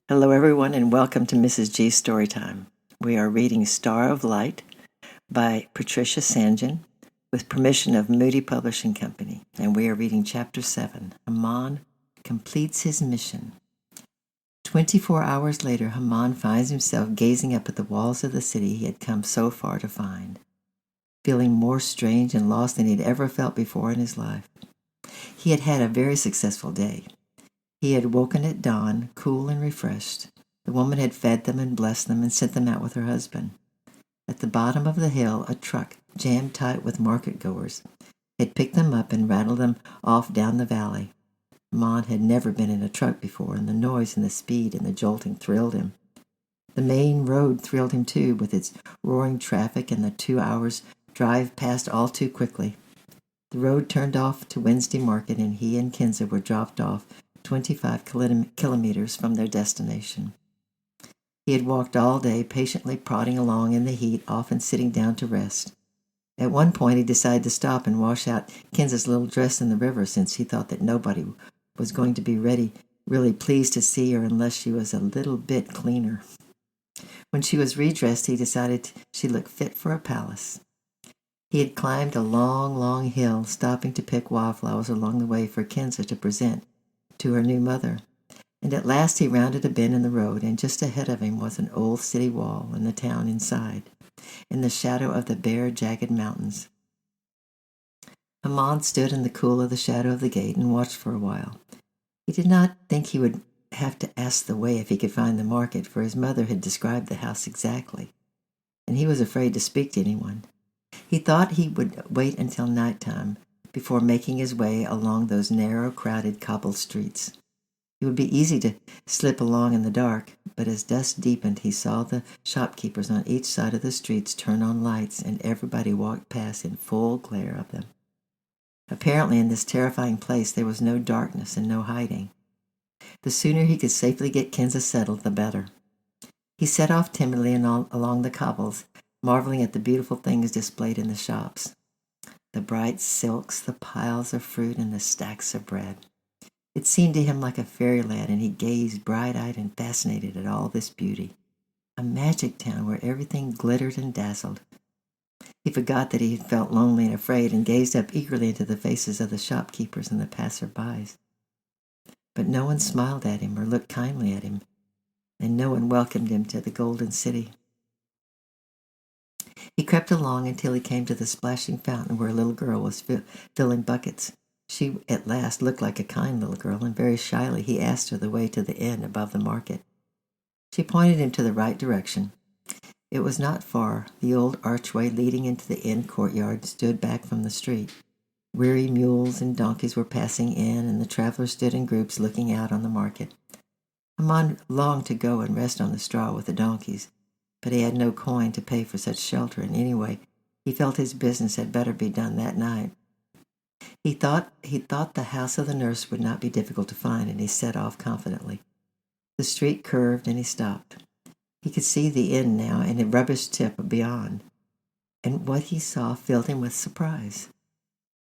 Hello, everyone, and welcome to Mrs. G's Storytime. We are reading Star of Light by Patricia Sanjan with permission of Moody Publishing Company, and we are reading Chapter 7, Haman Completes His Mission. 24 hours later, Haman finds himself gazing up at the walls of the city he had come so far to find, feeling more strange and lost than he had ever felt before in his life. He had had a very successful day. He had woken at dawn, cool and refreshed. The woman had fed them and blessed them and sent them out with her husband. At the bottom of the hill, a truck, jammed tight with market-goers, had picked them up and rattled them off down the valley. Haman had never been in a truck before, and the noise and the speed and the jolting thrilled him. The main road thrilled him too, with its roaring traffic and the 2 hours' drive passed all too quickly. The road turned off to Wednesday Market, and he and Kinza were dropped off 25 kilometers from their destination. He had walked all day, patiently prodding along in the heat, often sitting down to rest. At one point he decided to stop and wash out Kinza's little dress in the river, since he thought that nobody was going to be really pleased to see her unless she was a little bit cleaner. When she was redressed, he decided she looked fit for a palace. He had climbed a long, long hill, stopping to pick wildflowers along the way for Kinza to present to her new mother, and at last he rounded a bend in the road, and just ahead of him was an old city wall and the town inside, in the shadow of the bare, jagged mountains. Haman stood in the cool of the shadow of the gate and watched for a while. He did not think he would have to ask the way if he could find the market, for his mother had described the house exactly, and he was afraid to speak to anyone. He thought he would wait until nighttime before making his way along those narrow, crowded, cobbled streets. It would be easy to slip along in the dark, but as dusk deepened, he saw the shopkeepers on each side of the streets turn on lights, and everybody walked past in full glare of them. Apparently, in this terrifying place, there was no darkness and no hiding. The sooner he could safely get Kinza settled, the better. He set off timidly along the cobbles, marveling at the beautiful things displayed in the shops. The bright silks, the piles of fruit, and the stacks of bread. It seemed to him like a fairyland, and he gazed bright-eyed and fascinated at all this beauty. A magic town where everything glittered and dazzled. He forgot that he had felt lonely and afraid, and gazed up eagerly into the faces of the shopkeepers and the passer-by. But no one smiled at him or looked kindly at him, and no one welcomed him to the Golden City. He crept along until he came to the splashing fountain where a little girl was filling buckets. She at last looked like a kind little girl, and very shyly he asked her the way to the inn above the market. She pointed him to the right direction. It was not far. The old archway leading into the inn courtyard stood back from the street. Weary mules and donkeys were passing in, and the travelers stood in groups looking out on the market. Haman longed to go and rest on the straw with the donkeys, but he had no coin to pay for such shelter, and anyway, he felt his business had better be done that night. He thought the house of the nurse would not be difficult to find, and he set off confidently. The street curved, and he stopped. He could see the inn now and a rubbish tip beyond, and what he saw filled him with surprise.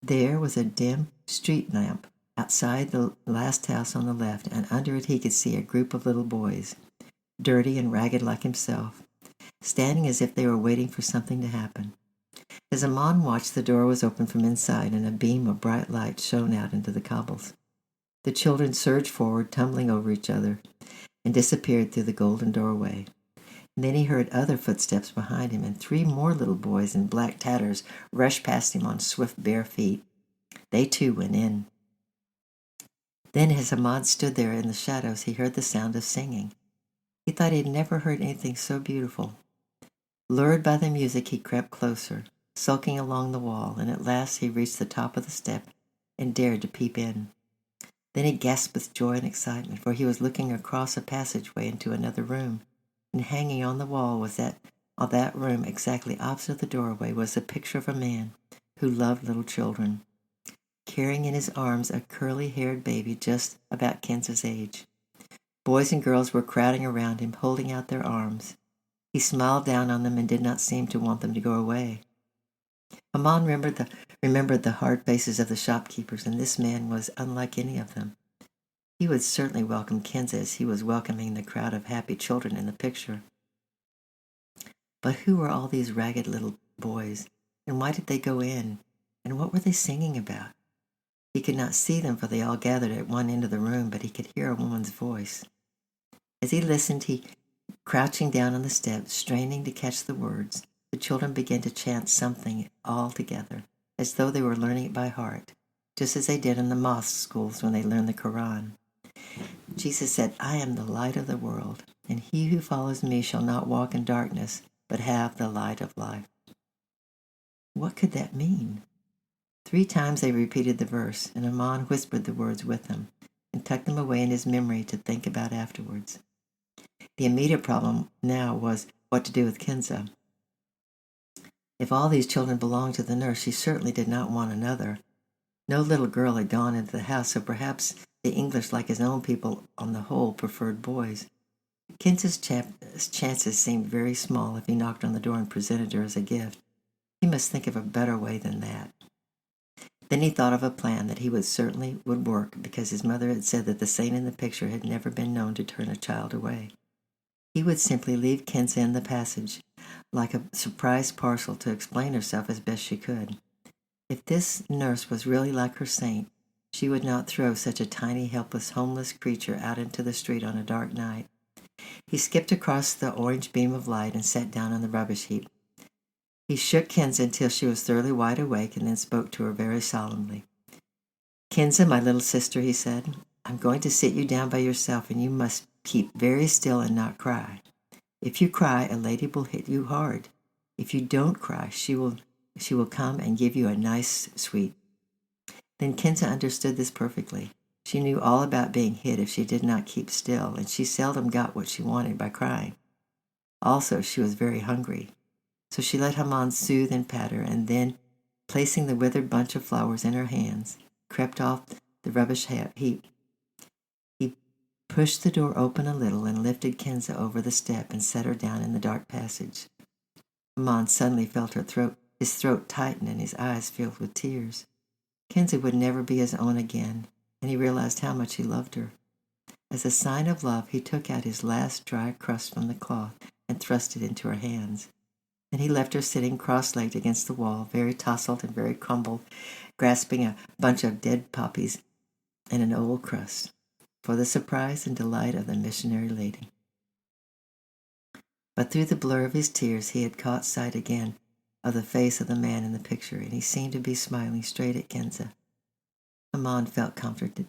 There was a dim street lamp outside the last house on the left, and under it he could see a group of little boys, dirty and ragged like himself, standing as if they were waiting for something to happen. As Haman watched, the door was opened from inside, and a beam of bright light shone out into the cobbles. The children surged forward, tumbling over each other, and disappeared through the golden doorway. And then he heard other footsteps behind him, and 3 more little boys in black tatters rushed past him on swift bare feet. They too went in. Then as Haman stood there in the shadows, he heard the sound of singing. He thought he had never heard anything so beautiful. Lured by the music, he crept closer, sulking along the wall, and at last he reached the top of the step and dared to peep in. Then he gasped with joy and excitement, for he was looking across a passageway into another room, and hanging on the wall was that room, exactly opposite the doorway, was a picture of a man who loved little children, carrying in his arms a curly-haired baby just about Kinza's age. Boys and girls were crowding around him, holding out their arms. He smiled down on them and did not seem to want them to go away. Haman remembered the hard faces of the shopkeepers, and this man was unlike any of them. He would certainly welcome Kenza as he was welcoming the crowd of happy children in the picture. But who were all these ragged little boys, and why did they go in, and what were they singing about? He could not see them, for they all gathered at one end of the room, but he could hear a woman's voice. As he listened, crouching down on the steps, straining to catch the words, the children began to chant something all together, as though they were learning it by heart, just as they did in the mosque schools when they learned the Quran. Jesus said, "I am the light of the world, and he who follows me shall not walk in darkness, but have the light of life." What could that mean? 3 times they repeated the verse, and Haman whispered the words with them and tucked them away in his memory to think about afterwards. The immediate problem now was what to do with Kenza. If all these children belonged to the nurse, she certainly did not want another. No little girl had gone into the house, so perhaps the English, like his own people on the whole, preferred boys. Kenza's chances seemed very small if he knocked on the door and presented her as a gift. He must think of a better way than that. Then he thought of a plan that he certainly would work, because his mother had said that the saint in the picture had never been known to turn a child away. He would simply leave Kenza in the passage, like a surprise parcel, to explain herself as best she could. If this nurse was really like her saint, she would not throw such a tiny, helpless, homeless creature out into the street on a dark night. He skipped across the orange beam of light and sat down on the rubbish heap. He shook Kenza until she was thoroughly wide awake and then spoke to her very solemnly. "Kenza, my little sister," he said, "I'm going to sit you down by yourself, and you must keep very still and not cry. If you cry, a lady will hit you hard. If you don't cry, she will come and give you a nice sweet." Then Kenza understood this perfectly. She knew all about being hit if she did not keep still, and she seldom got what she wanted by crying. Also, she was very hungry. So she let Haman soothe and pat her, and then, placing the withered bunch of flowers in her hands, crept off the rubbish heap. He pushed the door open a little and lifted Kenza over the step and set her down in the dark passage. Haman suddenly felt his throat tighten and his eyes filled with tears. Kenza would never be his own again, and he realized how much he loved her. As a sign of love, he took out his last dry crust from the cloth and thrust it into her hands. And he left her sitting cross-legged against the wall, very tousled and very crumbled, grasping a bunch of dead poppies and an old crust, for the surprise and delight of the missionary lady. But through the blur of his tears he had caught sight again of the face of the man in the picture, and he seemed to be smiling straight at Kenza. Haman felt comforted.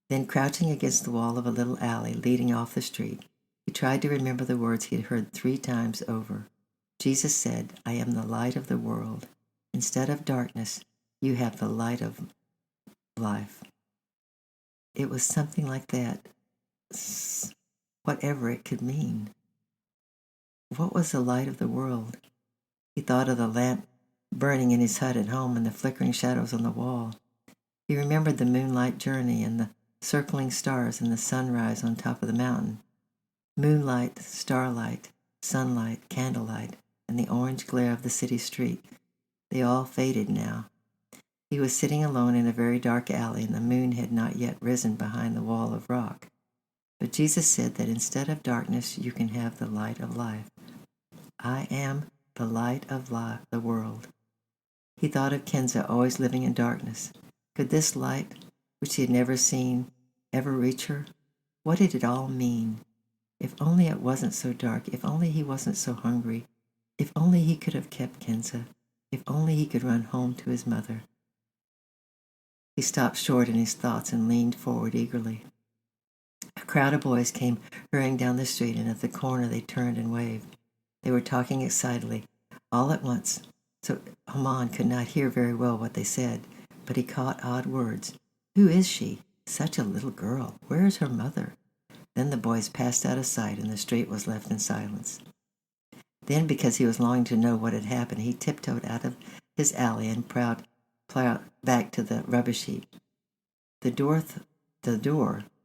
Then, crouching against the wall of a little alley leading off the street, he tried to remember the words he had heard 3 times over. Jesus said, "I am the light of the world. Instead of darkness, you have the light of life." It was something like that, whatever it could mean. What was the light of the world? He thought of the lamp burning in his hut at home and the flickering shadows on the wall. He remembered the moonlight journey and the circling stars and the sunrise on top of the mountain. Moonlight, starlight, sunlight, candlelight, and the orange glare of the city street. They all faded now. He was sitting alone in a very dark alley, and the moon had not yet risen behind the wall of rock. But Jesus said that instead of darkness, you can have the light of life. "I am the light of the world." He thought of Kenza always living in darkness. Could this light, which he had never seen, ever reach her? What did it all mean? If only it wasn't so dark, if only he wasn't so hungry, if only he could have kept Kenza, if only he could run home to his mother. He stopped short in his thoughts and leaned forward eagerly. A crowd of boys came hurrying down the street, and at the corner they turned and waved. They were talking excitedly, all at once, so Haman could not hear very well what they said, but he caught odd words. "Who is she? Such a little girl. Where is her mother?" Then the boys passed out of sight, and the street was left in silence. Then, because he was longing to know what had happened, he tiptoed out of his alley and plowed back to the rubbish heap. The door,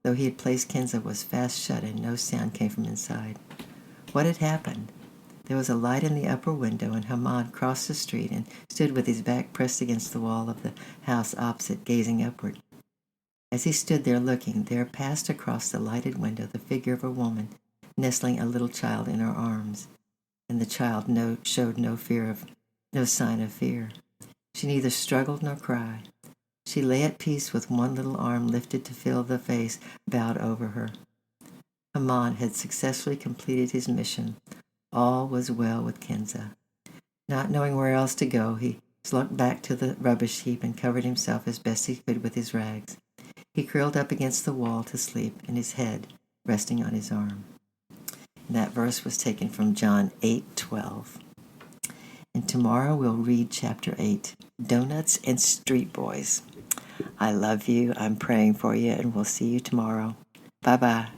though he had placed Kenza, was fast shut, and no sound came from inside. What had happened? There was a light in the upper window, and Haman crossed the street and stood with his back pressed against the wall of the house opposite, gazing upward. As he stood there looking, there passed across the lighted window the figure of a woman nestling a little child in her arms, and the child showed no sign of fear. She neither struggled nor cried. She lay at peace with one little arm lifted to feel the face bowed over her. Haman had successfully completed his mission. All was well with Kenza. Not knowing where else to go, he slunk back to the rubbish heap and covered himself as best he could with his rags. He curled up against the wall to sleep, and his head resting on his arm. And that verse was taken from John 8:12. And tomorrow we'll read chapter 8, Donuts and Street Boys. I love you. I'm praying for you, and we'll see you tomorrow. Bye-bye.